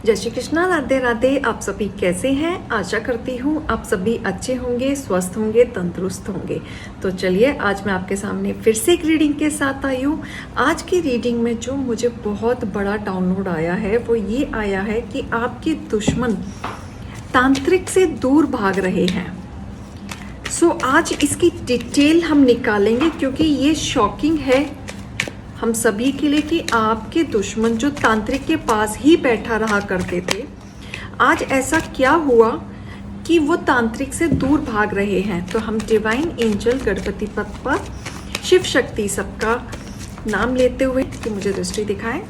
जय श्री कृष्णा, राधे राधे। आप सभी कैसे हैं? आशा करती हूँ आप सभी अच्छे होंगे, स्वस्थ होंगे, तंदुरुस्त होंगे। तो चलिए आज मैं आपके सामने फिर से एक रीडिंग के साथ आई हूँ। आज की रीडिंग में जो मुझे बहुत बड़ा डाउनलोड आया है वो ये आया है कि आपके दुश्मन तांत्रिक से दूर भाग रहे हैं। सो आज इसकी डिटेल हम निकालेंगे क्योंकि ये शॉकिंग है हम सभी के लिए कि आपके दुश्मन जो तांत्रिक के पास ही बैठा रहा करते थे, आज ऐसा क्या हुआ कि वो तांत्रिक से दूर भाग रहे हैं। तो हम डिवाइन एंजल गणपति पप्पा शिव शक्ति सबका नाम लेते हुए कि मुझे दृष्टि दिखाएं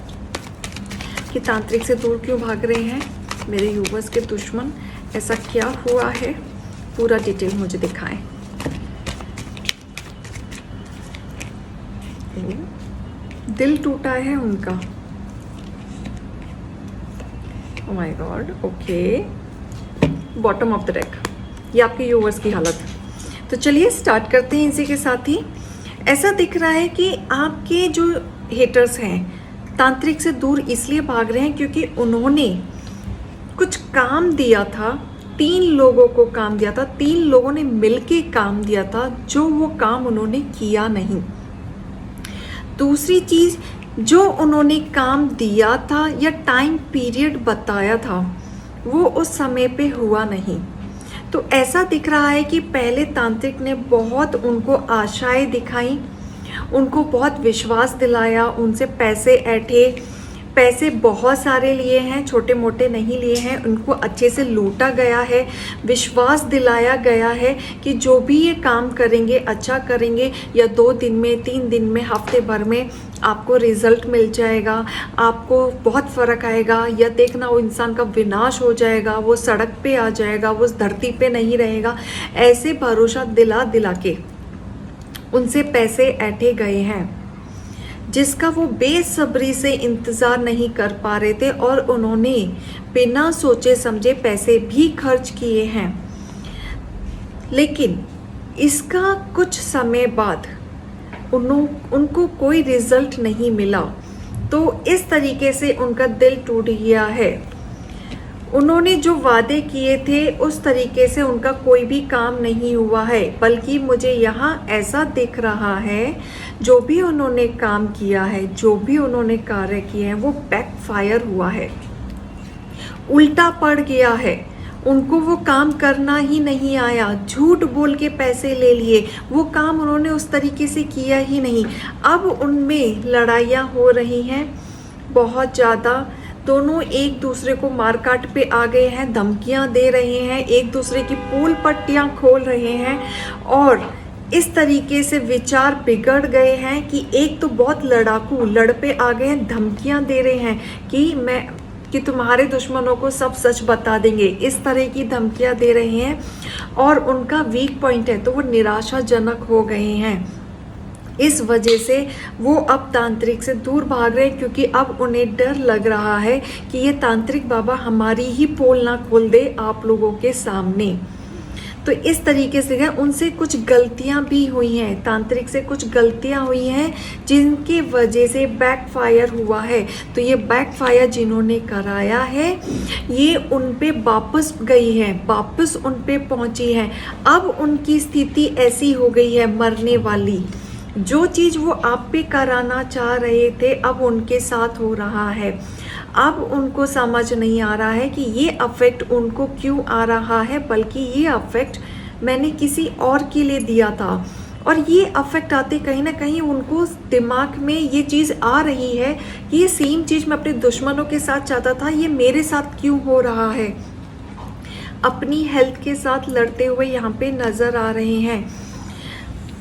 कि तांत्रिक से दूर क्यों भाग रहे हैं मेरे यूवर्स के दुश्मन, ऐसा क्या हुआ है, पूरा डिटेल मुझे दिखाएं। दिल टूटा है उनका। Oh my God. Okay, bottom of the deck, ये आपके यूवर्स की हालत। तो चलिए स्टार्ट करते हैं इसी के साथ ही। ऐसा दिख रहा है कि आपके जो हेटर्स हैं तांत्रिक से दूर इसलिए भाग रहे हैं क्योंकि उन्होंने कुछ काम दिया था, 3 लोगों को काम दिया था, 3 लोगों ने मिलके काम दिया था, जो वो काम उन्होंने किया नहीं। दूसरी चीज़, जो उन्होंने काम दिया था या टाइम पीरियड बताया था वो उस समय पे हुआ नहीं। तो ऐसा दिख रहा है कि पहले तांत्रिक ने बहुत उनको आशाएं दिखाई, उनको बहुत विश्वास दिलाया, उनसे पैसे ऐंठे, पैसे बहुत सारे लिए हैं, छोटे मोटे नहीं लिए हैं, उनको अच्छे से लूटा गया है, विश्वास दिलाया गया है कि जो भी ये काम करेंगे अच्छा करेंगे, या 2 दिन में, 3 दिन में, हफ्ते भर में आपको रिजल्ट मिल जाएगा, आपको बहुत फ़र्क आएगा, या देखना वो इंसान का विनाश हो जाएगा, वो सड़क पे आ जाएगा, वो उस धरती पे नहीं रहेगा। ऐसे भरोसा दिला दिला के उनसे पैसे ऐंठे गए हैं जिसका वो बेसब्री से इंतज़ार नहीं कर पा रहे थे, और उन्होंने बिना सोचे समझे पैसे भी खर्च किए हैं। लेकिन इसका कुछ समय बाद उनको कोई रिजल्ट नहीं मिला, तो इस तरीके से उनका दिल टूट गया है। उन्होंने जो वादे किए थे उस तरीके से उनका कोई भी काम नहीं हुआ है, बल्कि मुझे यहाँ ऐसा दिख रहा है जो भी उन्होंने काम किया है, जो भी उन्होंने कार्य किए हैं वो बैकफायर हुआ है, उल्टा पड़ गया है। उनको वो काम करना ही नहीं आया, झूठ बोल के पैसे ले लिए, वो काम उन्होंने उस तरीके से किया ही नहीं। अब उनमें लड़ाइयाँ हो रही हैं बहुत ज़्यादा, दोनों एक दूसरे को मारकाट पे आ गए हैं, धमकियां दे रहे हैं, एक दूसरे की पूल पट्टियां खोल रहे हैं, और इस तरीके से विचार बिगड़ गए हैं कि एक तो बहुत लड़ाकू लड़ पे आ गए हैं, धमकियां दे रहे हैं कि तुम्हारे दुश्मनों को सब सच बता देंगे, इस तरह की धमकियां दे रहे हैं। और उनका वीक पॉइंट है तो वो निराशाजनक हो गए हैं। इस वजह से वो अब तांत्रिक से दूर भाग रहे हैं क्योंकि अब उन्हें डर लग रहा है कि ये तांत्रिक बाबा हमारी ही पोल ना खोल दे आप लोगों के सामने। तो इस तरीके से उनसे कुछ गलतियां भी हुई हैं, तांत्रिक से कुछ गलतियां हुई हैं जिनकी वजह से बैकफायर हुआ है। तो ये बैकफायर जिन्होंने कराया है ये उन पे वापस गई है, वापस उन पे पहुंची है। अब उनकी स्थिति ऐसी हो गई है मरने वाली। जो चीज़ वो आप पे कराना चाह रहे थे अब उनके साथ हो रहा है। अब उनको समझ नहीं आ रहा है कि ये अफेक्ट उनको क्यों आ रहा है, बल्कि ये अफेक्ट मैंने किसी और के लिए दिया था। और ये अफेक्ट आते कहीं ना कहीं उनको दिमाग में ये चीज़ आ रही है कि ये सेम चीज़ मैं अपने दुश्मनों के साथ चाहता था, ये मेरे साथ क्यों हो रहा है। अपनी हेल्थ के साथ लड़ते हुए यहाँ पे नज़र आ रहे हैं,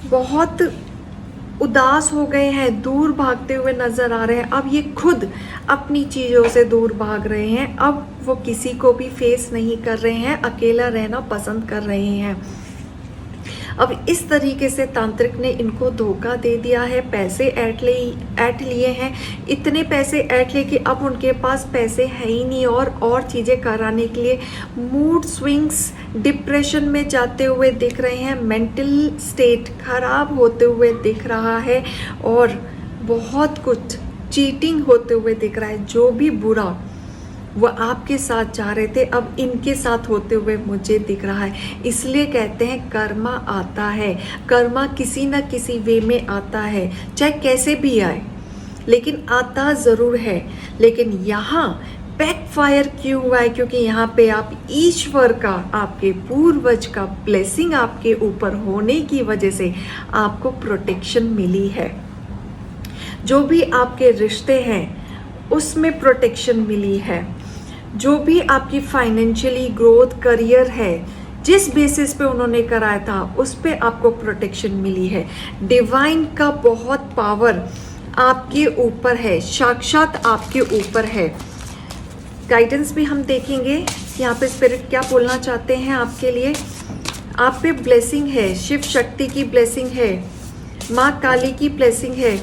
बहुत उदास हो गए हैं, दूर भागते हुए नज़र आ रहे हैं। अब ये खुद अपनी चीज़ों से दूर भाग रहे हैं, अब वो किसी को भी फेस नहीं कर रहे हैं, अकेला रहना पसंद कर रहे हैं। अब इस तरीके से तांत्रिक ने इनको धोखा दे दिया है, पैसे ऐंठ लिए हैं, इतने पैसे ऐंठ लिए कि अब उनके पास पैसे है ही नहीं, और चीज़ें कराने के लिए मूड स्विंग्स, डिप्रेशन में जाते हुए दिख रहे हैं, मेंटल स्टेट खराब होते हुए दिख रहा है, और बहुत कुछ चीटिंग होते हुए दिख रहा है। जो भी बुरा वो आपके साथ जा रहे थे, अब इनके साथ होते हुए मुझे दिख रहा है। इसलिए कहते हैं कर्मा आता है, कर्मा किसी न किसी वे में आता है, चाहे कैसे भी आए लेकिन आता ज़रूर है। लेकिन यहाँ बैकफायर क्यों हुआ है? क्योंकि यहाँ पे आप ईश्वर का, आपके पूर्वज का ब्लेसिंग आपके ऊपर होने की वजह से आपको प्रोटेक्शन मिली है। जो भी आपके रिश्ते हैं उसमें प्रोटेक्शन मिली है। जो भी आपकी फाइनेंशियली ग्रोथ, करियर है, जिस बेसिस पे उन्होंने कराया था उस पे आपको प्रोटेक्शन मिली है। डिवाइन का बहुत पावर आपके ऊपर है, साक्षात आपके ऊपर है। गाइडेंस भी हम देखेंगे यहाँ पे स्पिरिट क्या बोलना चाहते हैं आपके लिए। आप पे ब्लेसिंग है, शिव शक्ति की ब्लेसिंग है, माँ काली की ब्लेसिंग है।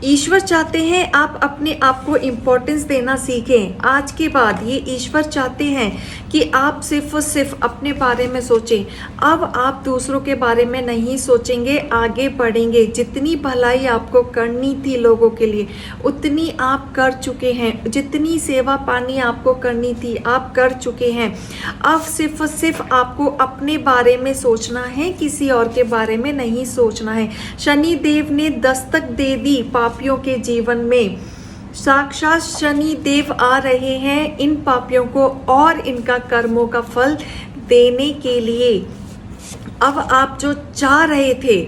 ईश्वर चाहते हैं आप अपने आप को इम्पोर्टेंस देना सीखें। आज के बाद ये ईश्वर चाहते हैं कि आप सिर्फ और सिर्फ अपने बारे में सोचें। अब आप दूसरों के बारे में नहीं सोचेंगे, आगे बढ़ेंगे। जितनी भलाई आपको करनी थी लोगों के लिए उतनी आप कर चुके हैं, जितनी सेवा पानी आपको करनी थी आप कर चुके हैं। अब सिर्फ और सिर्फ आपको अपने बारे में सोचना है, किसी और के बारे में नहीं सोचना है। शनि देव ने दस्तक दे दी पापियों के जीवन में। साक्षात शनि देव आ रहे हैं इन पापियों को और इनका कर्मों का फल देने के लिए। अब आप जो चाह रहे थे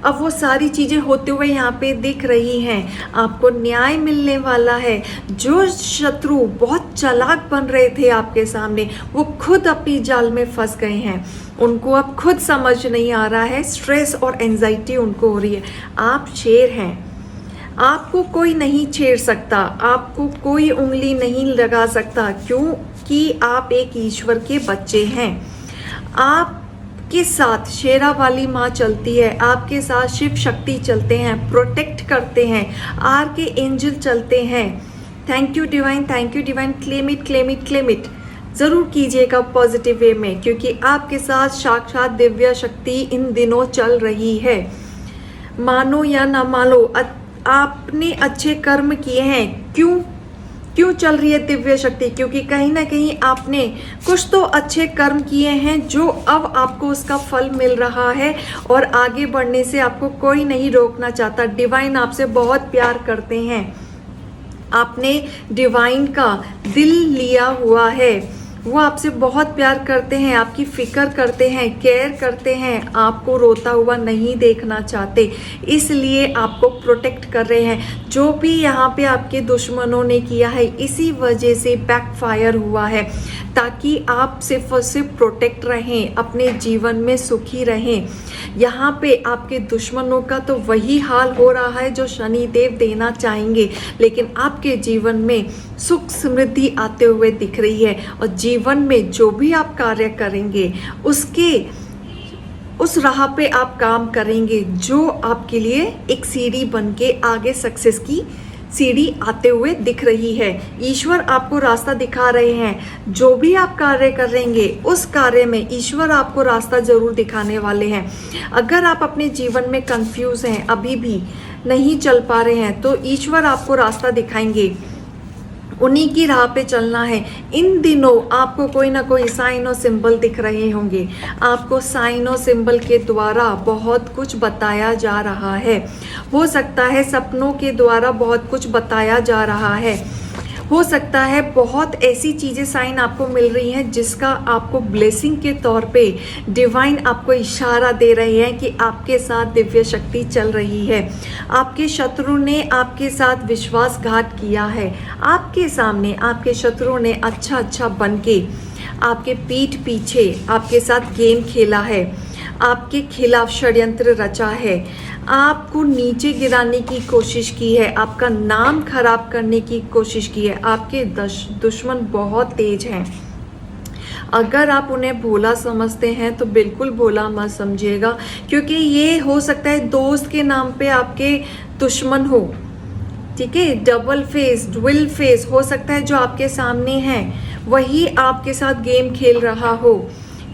अब वो सारी चीज़ें होते हुए यहाँ पे दिख रही हैं। आपको न्याय मिलने वाला है। जो शत्रु बहुत चालाक बन रहे थे आपके सामने, वो खुद अपनी जाल में फंस गए हैं। उनको अब खुद समझ नहीं आ रहा है, स्ट्रेस और एंजाइटी उनको हो रही है। आप शेर हैं, आपको कोई नहीं छेड़ सकता, आपको कोई उंगली नहीं लगा सकता, क्योंकि आप एक ईश्वर के बच्चे हैं। आपके साथ शेरा वाली माँ चलती है, आपके साथ शिव शक्ति चलते हैं, प्रोटेक्ट करते हैं, आर के एंजल चलते हैं। Thank you divine, thank you divine. Claim it, claim it, claim it ज़रूर कीजिएगा पॉजिटिव वे में, क्योंकि आपके साथ साक्षात दिव्य शक्ति इन दिनों चल रही है। मानो या ना मानो, आपने अच्छे कर्म किए हैं। क्यों चल रही है दिव्य शक्ति? क्योंकि कहीं ना कहीं आपने कुछ तो अच्छे कर्म किए हैं जो अब आपको उसका फल मिल रहा है और आगे बढ़ने से आपको कोई नहीं रोकना चाहता। डिवाइन आपसे बहुत प्यार करते हैं, आपने डिवाइन का दिल लिया हुआ है। वो आपसे बहुत प्यार करते हैं, आपकी फिक्र करते हैं, केयर करते हैं, आपको रोता हुआ नहीं देखना चाहते, इसलिए आपको प्रोटेक्ट कर रहे हैं। जो भी यहाँ पे आपके दुश्मनों ने किया है इसी वजह से बैकफायर हुआ है, ताकि आप सिर्फ और सिर्फ प्रोटेक्ट रहें, अपने जीवन में सुखी रहें। यहाँ पे आपके दुश्मनों का तो वही हाल हो रहा है जो शनि देव देना चाहेंगे, लेकिन आपके जीवन में सुख समृद्धि आते हुए दिख रही है। और जीवन में जो भी आप कार्य करेंगे उस राह पे आप काम करेंगे जो आपके लिए एक सीढ़ी बन के आगे सक्सेस की सीढ़ी आते हुए दिख रही है। ईश्वर आपको रास्ता दिखा रहे हैं। जो भी आप कार्य करेंगे उस कार्य में ईश्वर आपको रास्ता जरूर दिखाने वाले हैं। अगर आप अपने जीवन में कंफ्यूज हैं, अभी भी नहीं चल पा रहे हैं, तो ईश्वर आपको रास्ता दिखाएंगे। उन्हीं की राह पे चलना है। इन दिनों आपको कोई ना कोई साइन और सिंबल दिख रहे होंगे। आपको साइन और सिंबल के द्वारा बहुत कुछ बताया जा रहा है। हो सकता है सपनों के द्वारा बहुत कुछ बताया जा रहा है। हो सकता है बहुत ऐसी चीज़ें साइन आपको मिल रही हैं जिसका आपको ब्लेसिंग के तौर पे डिवाइन आपको इशारा दे रहे हैं कि आपके साथ दिव्य शक्ति चल रही है। आपके शत्रु ने आपके साथ विश्वासघात किया है। आपके सामने आपके शत्रु ने अच्छा बन के आपके पीठ पीछे आपके साथ गेम खेला है, आपके खिलाफ षड्यंत्र रचा है, आपको नीचे गिराने की कोशिश की है, आपका नाम खराब करने की कोशिश की है। आपके दुश्मन बहुत तेज हैं। अगर आप उन्हें भोला समझते हैं तो बिल्कुल भोला मत समझिएगा, क्योंकि ये हो सकता है दोस्त के नाम पे आपके दुश्मन हो। ठीक है, डबल फेस, ड्विल फेस हो सकता है जो आपके सामने है वही आपके साथ गेम खेल रहा हो,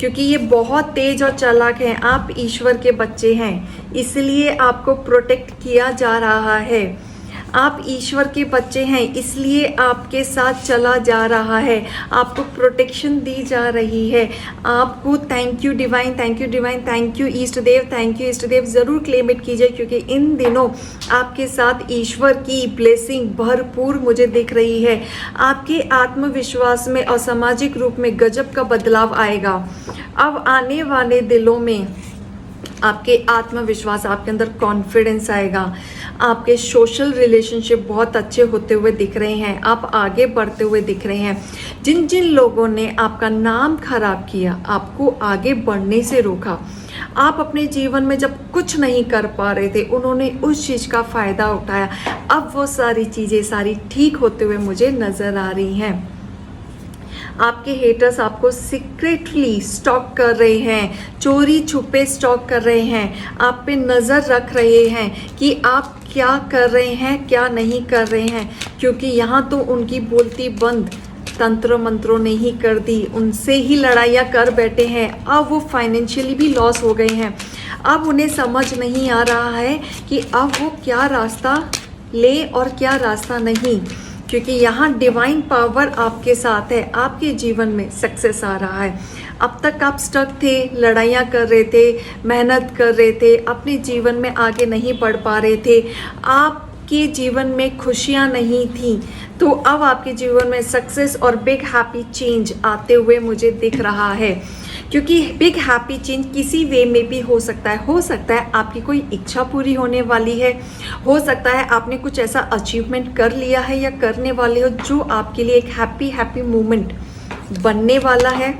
क्योंकि ये बहुत तेज और चालाक हैं। आप ईश्वर के बच्चे हैं, इसलिए आपको प्रोटेक्ट किया जा रहा है। आप ईश्वर के बच्चे हैं, इसलिए आपके साथ चला जा रहा है, आपको प्रोटेक्शन दी जा रही है। आपको thank you divine, thank you divine, thank you ईष्ट देव, थैंक यू ईष्ट देव ज़रूर क्लेम इट कीजिए, क्योंकि इन दिनों आपके साथ ईश्वर की ब्लेसिंग भरपूर मुझे दिख रही है। आपके आत्मविश्वास में और सामाजिक रूप में गजब का बदलाव आएगा। अब आने वाले दिनों में आपके आत्मविश्वास, आपके अंदर कॉन्फिडेंस आएगा। आपके सोशल रिलेशनशिप बहुत अच्छे होते हुए दिख रहे हैं, आप आगे बढ़ते हुए दिख रहे हैं। जिन जिन लोगों ने आपका नाम खराब किया, आपको आगे बढ़ने से रोका, आप अपने जीवन में जब कुछ नहीं कर पा रहे थे, उन्होंने उस चीज़ का फ़ायदा उठाया। अब वो सारी चीज़ें सारी ठीक होते हुए मुझे नज़र आ रही हैं। आपके हेटर्स आपको सीक्रेटली स्टॉक कर रहे हैं, चोरी छुपे स्टॉक कर रहे हैं, आप पे नज़र रख रहे हैं कि आप क्या कर रहे हैं, क्या नहीं कर रहे हैं, क्योंकि यहाँ तो उनकी बोलती बंद तंत्र मंत्रों ने ही कर दी, उनसे ही लड़ाइयाँ कर बैठे हैं। अब वो फाइनेंशियली भी लॉस हो गए हैं। अब उन्हें समझ नहीं आ रहा है कि अब वो क्या रास्ता ले और क्या रास्ता नहीं, क्योंकि यहाँ डिवाइन पावर आपके साथ है, आपके जीवन में सक्सेस आ रहा है। अब तक आप स्टक थे, लड़ाइयाँ कर रहे थे, मेहनत कर रहे थे, अपने जीवन में आगे नहीं बढ़ पा रहे थे, आपके जीवन में खुशियाँ नहीं थी, तो अब आपके जीवन में सक्सेस और बिग हैप्पी चेंज आते हुए मुझे दिख रहा है। क्योंकि बिग हैप्पी चेंज किसी वे में भी हो सकता है आपकी कोई इच्छा पूरी होने वाली है, हो सकता है आपने कुछ ऐसा अचीवमेंट कर लिया है या करने वाले हो जो आपके लिए एक हैप्पी मोमेंट बनने वाला है।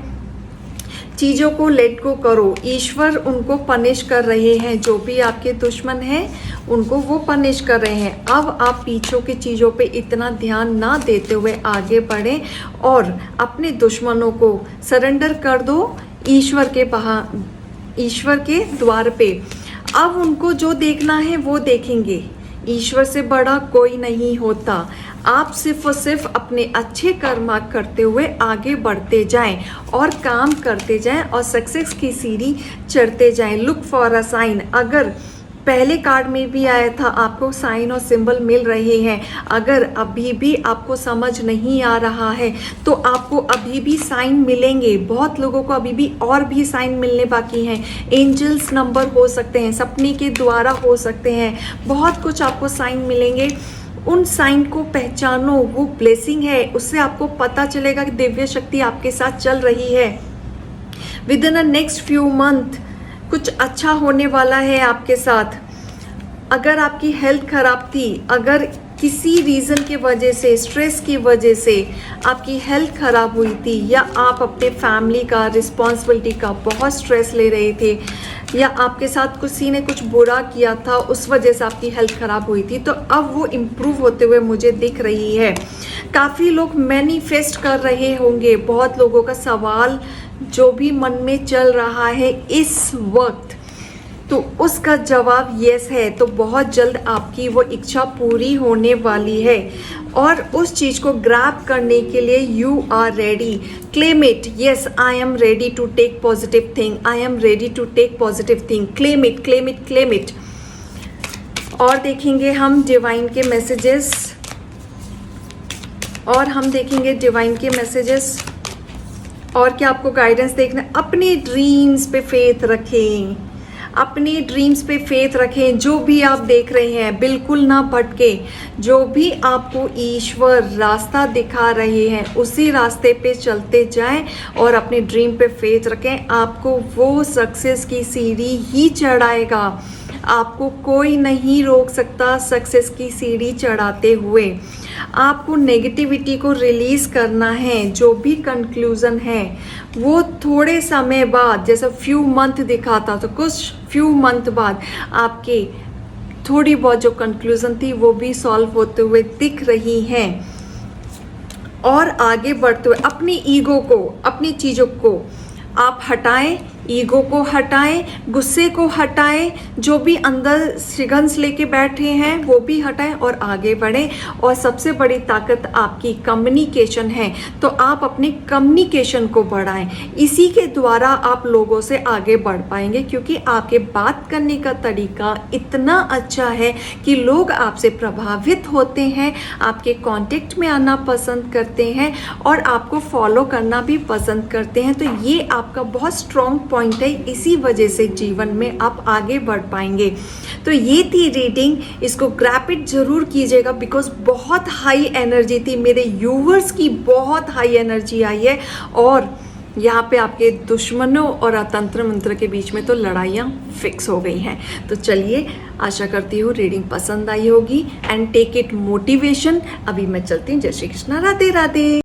चीज़ों को लेट गो करो, ईश्वर उनको पनिश कर रहे हैं, जो भी आपके दुश्मन हैं उनको वो पनिश कर रहे हैं। अब आप पीछे की चीज़ों पे इतना ध्यान ना देते हुए आगे बढ़ें और अपने दुश्मनों को सरेंडर कर दो ईश्वर के द्वार पे। अब उनको जो देखना है वो देखेंगे, ईश्वर से बड़ा कोई नहीं होता। आप सिर्फ और सिर्फ अपने अच्छे कर्म करते हुए आगे बढ़ते जाएं और काम करते जाएं और सक्सेस की सीढ़ी चढ़ते जाएं। लुक फॉर अ साइन, अगर पहले कार्ड में भी आया था आपको साइन और सिंबल मिल रहे हैं, अगर अभी भी आपको समझ नहीं आ रहा है तो आपको अभी भी साइन मिलेंगे। बहुत लोगों को अभी भी और भी साइन मिलने बाकी हैं। एंजल्स नंबर हो सकते हैं, सपने के द्वारा हो सकते हैं, बहुत कुछ आपको साइन मिलेंगे। उन साइन को पहचानो, वो ब्लेसिंग है, उससे आपको पता चलेगा कि दिव्य शक्ति आपके साथ चल रही है। With in a next few month कुछ अच्छा होने वाला है आपके साथ। अगर आपकी हेल्थ खराब थी, अगर किसी रीज़न की वजह से, स्ट्रेस की वजह से आपकी हेल्थ खराब हुई थी, या आप अपने फैमिली का, रिस्पॉन्सिबिलिटी का बहुत स्ट्रेस ले रहे थे, या आपके साथ किसी ने कुछ बुरा किया था, उस वजह से आपकी हेल्थ खराब हुई थी, तो अब वो इम्प्रूव होते हुए मुझे दिख रही है। काफ़ी लोग मैनिफेस्ट कर रहे होंगे, बहुत लोगों का सवाल जो भी मन में चल रहा है इस वक्त, तो उसका जवाब यस है। तो बहुत जल्द आपकी वो इच्छा पूरी होने वाली है और उस चीज़ को ग्रैब करने के लिए you are ready. Claim it, yes I am ready to take positive thing, I am ready to take positive thing. Claim it, claim it, claim it. और देखेंगे हम डिवाइन के मैसेजेस, और हम देखेंगे डिवाइन के मैसेजेस और क्या आपको गाइडेंस देखना है। अपने ड्रीम्स पे फेथ रखें, अपने ड्रीम्स पे फेथ रखें। जो भी आप देख रहे हैं बिल्कुल ना भटके, जो भी आपको ईश्वर रास्ता दिखा रहे हैं उसी रास्ते पे चलते जाएं और अपने ड्रीम पे फेथ रखें। आपको वो सक्सेस की सीढ़ी ही चढ़ाएगा, आपको कोई नहीं रोक सकता सक्सेस की सीढ़ी चढ़ाते हुए। आपको नेगेटिविटी को रिलीज़ करना है। जो भी कंक्लूज़न है वो थोड़े समय बाद, जैसे फ्यू मंथ दिखा था, तो कुछ फ्यू मंथ बाद आपके थोड़ी बहुत जो कंक्लूज़न थी वो भी सॉल्व होते हुए दिख रही हैं। और आगे बढ़ते हुए अपनी ईगो को, अपनी चीज़ों को आप हटाएं, ईगो को हटाएं, गुस्से को हटाएं, जो भी अंदर शिकंज लेके बैठे हैं वो भी हटाएं और आगे बढ़ें। और सबसे बड़ी ताकत आपकी कम्युनिकेशन है, तो आप अपनी कम्युनिकेशन को बढ़ाएं। इसी के द्वारा आप लोगों से आगे बढ़ पाएंगे, क्योंकि आपके बात करने का तरीका इतना अच्छा है कि लोग आपसे प्रभावित होते हैं, आपके कांटेक्ट में आना पसंद करते हैं और आपको फॉलो करना भी पसंद करते हैं। तो ये आपका बहुत स्ट्रॉन्ग पॉइंट है, इसी वजह से जीवन में आप आगे बढ़ पाएंगे। तो ये थी रीडिंग, इसको ग्रैब इट जरूर कीजिएगा, बिकॉज बहुत हाई एनर्जी थी, मेरे यूवर्स की बहुत हाई एनर्जी आई है। और यहाँ पे आपके दुश्मनों और अतंत्र मंत्र के बीच में तो लड़ाइयाँ फिक्स हो गई हैं। तो चलिए, आशा करती हूँ रीडिंग पसंद आई होगी एंड टेक इट मोटिवेशन। अभी मैं चलती हूँ। जय श्री कृष्णा, राधे राधे।